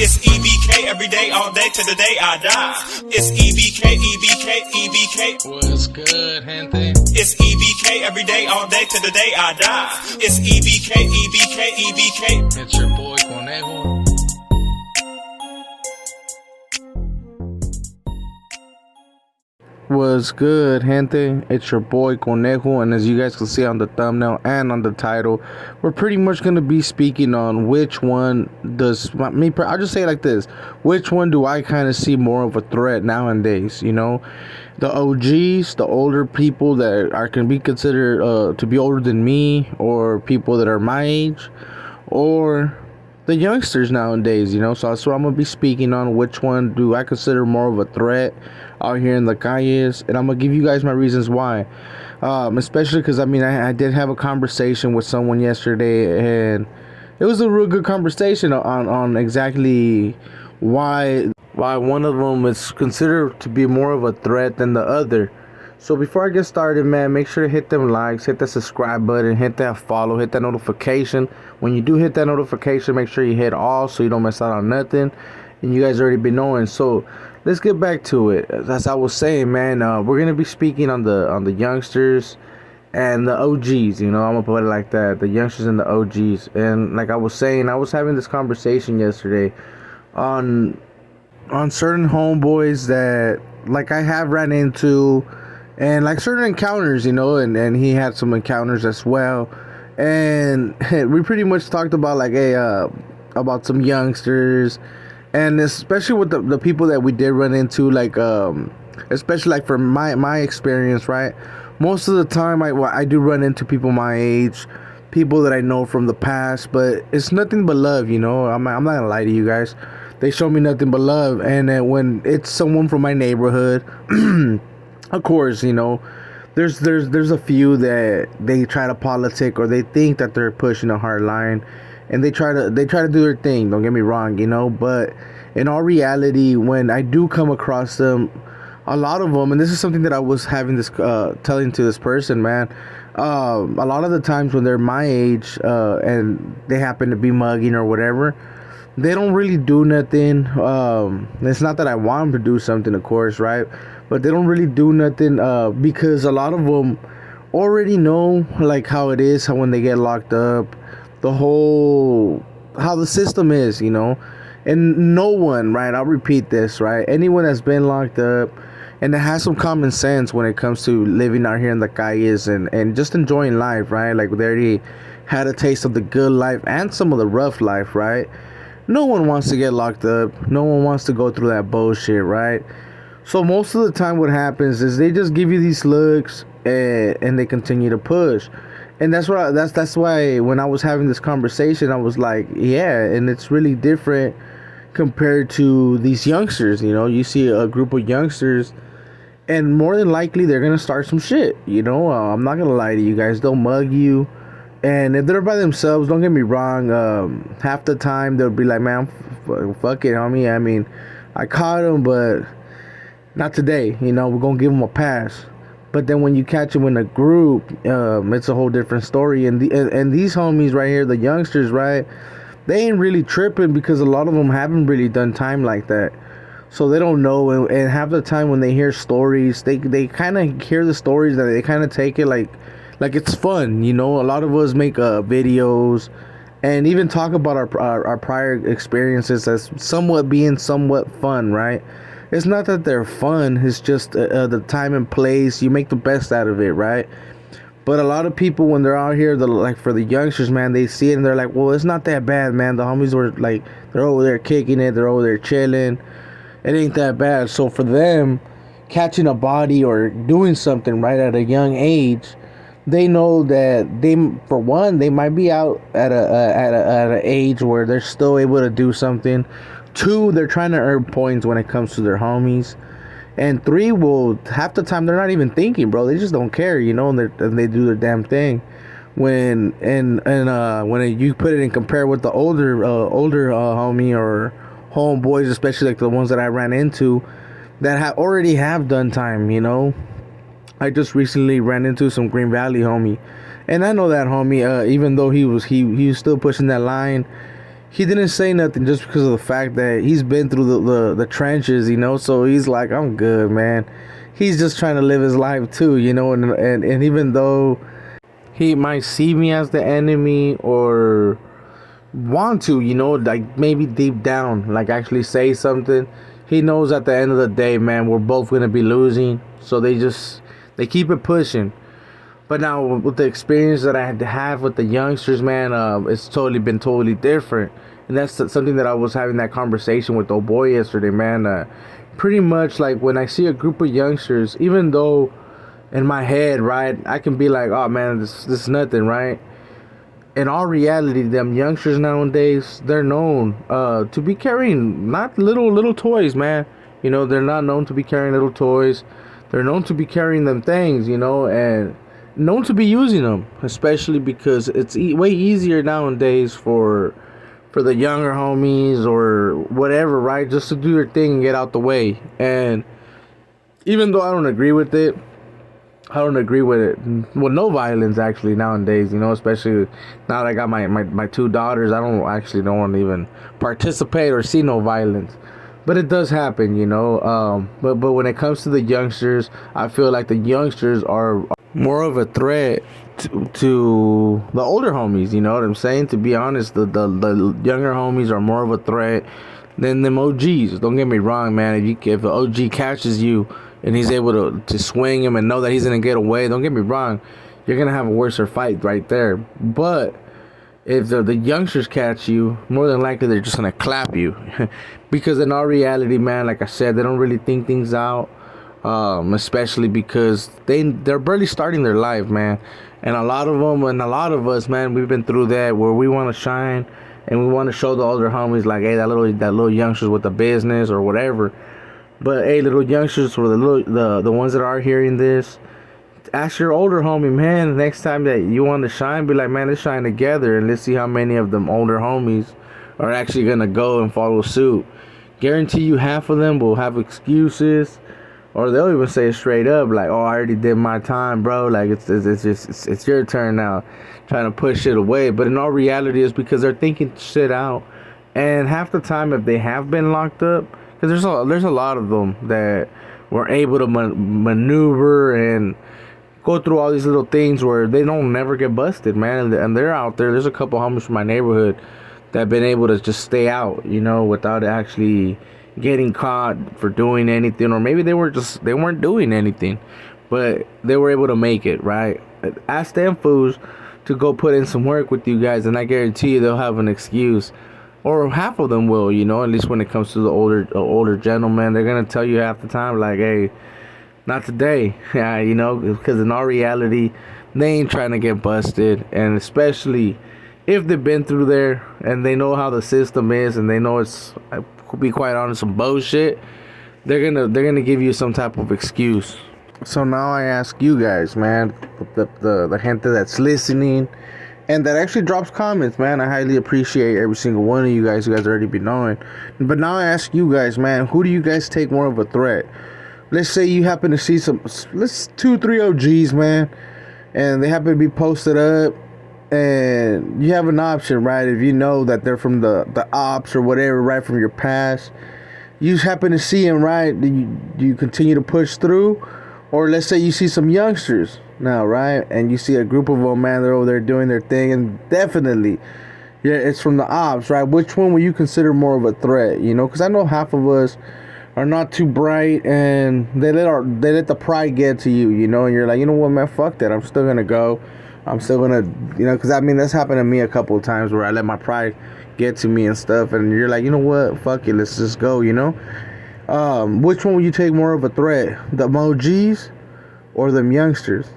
It's E.B.K every day, all day, to the day I die. It's E.B.K, E.B.K, E.B.K. What's good, gente? It's E.B.K every day, all day, to the day I die. It's E.B.K, E.B.K, E.B.K. It's your boy Conejo. What's good, gente? It's your boy Conejo, and as you guys can see on the thumbnail and on the title, we're pretty much going to be speaking on which one does me. I'll just say it like this: which one do I kind of see more of a threat nowadays? You know, the OGs, the older people that can be considered to be older than me, or people that are my age, or the youngsters nowadays, you know. So that's what I'm gonna be speaking on. Which one do I consider more of a threat out here in the calles? And I'm gonna give you guys my reasons why. Especially because I did have a conversation with someone yesterday, and it was a real good conversation on exactly why one of them is considered to be more of a threat than the other. So before I get started, man, make sure to hit them likes, hit that subscribe button, hit that follow, hit that notification. When you do hit that notification, make sure you hit all so you don't miss out on nothing. And you guys already been knowing. So let's get back to it. As I was saying, man, we're gonna be speaking on the youngsters and the OGs. You know, I'm gonna put it like that: the youngsters and the OGs. And like I was saying, I was having this conversation yesterday on certain homeboys that like I have ran into. And like certain encounters, you know, and he had some encounters as well. And we pretty much talked about like about some youngsters, and especially with the people that we did run into, like especially like from my experience, right? Most of the time I do run into people my age, people that I know from the past, but it's nothing but love, you know. I'm not gonna lie to you guys. They show me nothing but love. And then when it's someone from my neighborhood, of course, you know, there's a few that they try to politic, or they think that they're pushing a hard line, and they try to do their thing. Don't get me wrong, you know, but in all reality, when I do come across them, a lot of them, and this is something that I was having this telling to this person, man. A lot of the times when they're my age and they happen to be mugging or whatever, they don't really do nothing. It's not that I want them to do something, of course, right? But they don't really do nothing because a lot of them already know like how it is, how when they get locked up, how the system is, you know. And no one, right? I'll repeat this, right? Anyone that's been locked up and that has some common sense when it comes to living out here in the calles and just enjoying life, right? Like they already had a taste of the good life and some of the rough life, right? No one wants to get locked up. No one wants to go through that bullshit, right? So most of the time what happens is they just give you these looks and they continue to push. And that's why when I was having this conversation, I was like, yeah, and it's really different compared to these youngsters. You know, you see a group of youngsters, and more than likely they're going to start some shit. You know, I'm not going to lie to you guys. They'll mug you. And if they're by themselves, don't get me wrong, half the time they'll be like, man, fuck it, homie. I mean, I caught him, but not today. You know, we're going to give them a pass. But then when you catch them in a group, it's a whole different story. And these homies right here, the youngsters, right, they ain't really tripping because a lot of them haven't really done time like that. So they don't know. And half the time when they hear stories, they kind of hear the stories that they kind of take it like it's fun, you know. A lot of us make videos and even talk about our prior experiences as somewhat fun, right? It's not that they're fun, it's just the time and place. You make the best out of it, right? But a lot of people, when they're out here, like for the youngsters, man, they see it and they're like, well, it's not that bad, man. The homies were like, they're over there kicking it, they're over there chilling. It ain't that bad. So for them, catching a body or doing something right at a young age, they know that for one, they might be out at an age where they're still able to do something. Two, they're trying to earn points when it comes to their homies. And three, well, half the time they're not even thinking, bro. They just don't care, you know, and they do their damn thing. When you put it and compare with the older homie or homeboys, especially like the ones that I ran into that already have done time, you know. I just recently ran into some Green Valley homie, and I know that homie, even though he was still pushing that line. he didn't say nothing just because of the fact that he's been through the trenches, you know. So he's like, I'm good, man. He's just trying to live his life too, you know. And even though he might see me as the enemy or want to, you know, like maybe deep down, like actually say something, he knows at the end of the day, man, we're both gonna be losing. So they keep it pushing. But now with the experience that I had to have with the youngsters, man, it's totally been totally different. And that's something that I was having that conversation with old boy yesterday, man. Pretty much like when I see a group of youngsters, even though in my head, right, I can be like, oh man, this is nothing, right? In all reality, them youngsters nowadays, they're known to be carrying not little toys, man. You know, they're not known to be carrying little toys. They're known to be carrying them things, you know, and known to be using them, especially because it's way easier nowadays for the younger homies or whatever, right? Just to do their thing and get out the way. And even though I don't agree with it, I don't agree with it. Well, no violence actually nowadays, you know, especially now that I got my two daughters. I don't want to even participate or see no violence. But it does happen, you know. But when it comes to the youngsters, I feel like the youngsters are more of a threat to the older homies. You know what I'm saying? To be honest, the younger homies are more of a threat than them OGs. Don't get me wrong, man. If an OG catches you and he's able to swing him and know that he's gonna get away, don't get me wrong, you're gonna have a worser fight right there. But if the youngsters catch you, more than likely they're just gonna clap you, because in all reality, man, like I said, they don't really think things out, especially because they're barely starting their life, man. And a lot of them and a lot of us, man, we've been through that where we want to shine and we want to show the older homies like, hey, that little youngsters with the business or whatever. But hey, little youngsters, or the ones that are hearing this, ask your older homie, man, next time that you want to shine, be like, man, let's shine together and let's see how many of them older homies are actually gonna go and follow suit. Guarantee you half of them will have excuses, or they'll even say straight up like, oh, I already did my time, bro, like it's your turn now, trying to push it away. But in all reality, it's because they're thinking shit out. And half the time, if they have been locked up, because there's a lot of them that were able to maneuver and go through all these little things where they don't never get busted, man. And they're out there. There's a couple homies from my neighborhood that have been able to just stay out, you know, without actually getting caught for doing anything. Or maybe they weren't doing anything, but they were able to make it, right? Ask them fools to go put in some work with you guys, and I guarantee you they'll have an excuse. Or half of them will, you know, at least when it comes to the older gentlemen. They're going to tell you half the time, like, hey, not today. Yeah, you know, because in all reality, they ain't trying to get busted. And especially if they've been through there and they know how the system is and they know it's, to be quite honest, some bullshit, they're gonna give you some type of excuse. So now I ask you guys, man, the gente that's listening and that actually drops comments, man, I highly appreciate every single one of you guys. You guys already be knowing. But now I ask you guys, man, who do you guys take more of a threat? Let's say you happen to see let's 2-3 OGs, man, and they happen to be posted up, and you have an option, right? If you know that they're from the ops or whatever, right, from your past, you happen to see them, right? Do you continue to push through? Or let's say you see some youngsters now, right, and you see a group of them, man, they're over there doing their thing, and definitely, yeah, it's from the ops, right? Which one will you consider more of a threat? You know, because I know half of us are not too bright, and they let the pride get to you, you know, and you're like, you know what, man, fuck that, I'm still gonna go, I'm still gonna, you know, because I mean that's happened to me a couple of times where I let my pride get to me and stuff, and you're like, you know what, fuck it, let's just go, you know. Which one would you take more of a threat, the OGs or them youngsters?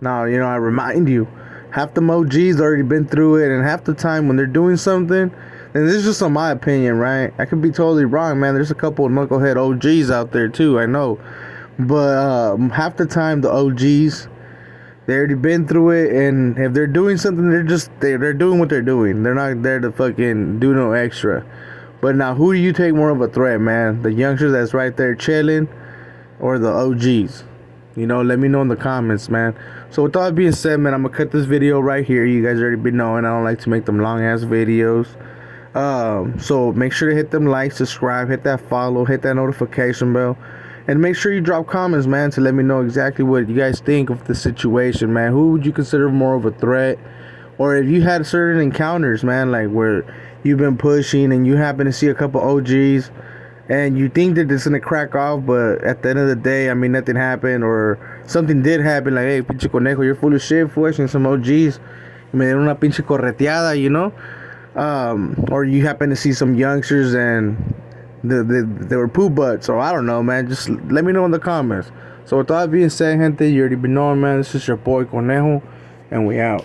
Now, you know, I remind you, half the OGs already been through it, and half the time when they're doing something, and this is just on my opinion, right? I could be totally wrong, man. There's a couple of knucklehead OGs out there too, I know. But half the time, the OGs, they already been through it, and if they're doing something, they're doing what they're doing. They're not there to fucking do no extra. But now, who do you take more of a threat, man? The youngsters that's right there chilling, or the OGs? You know, let me know in the comments, man. So with all that being said, man, I'm gonna cut this video right here. You guys already been knowing I don't like to make them long ass videos. So make sure to hit them likes, subscribe, hit that follow, hit that notification bell, and make sure you drop comments, man, to let me know exactly what you guys think of the situation, man. Who would you consider more of a threat? Or if you had certain encounters, man, like where you've been pushing and you happen to see a couple OGs and you think that it's gonna crack off, but at the end of the day, I mean, nothing happened, or something did happen, like, hey, pinche conejo, you're full of shit, pushing some OGs. Me dieron una pinche correteada, you know? Or you happen to see some youngsters and they were poo butts, or I don't know, man. Just let me know in the comments. So with all that being said, gente, you already been knowing, man. This is your boy Conejo, and we out.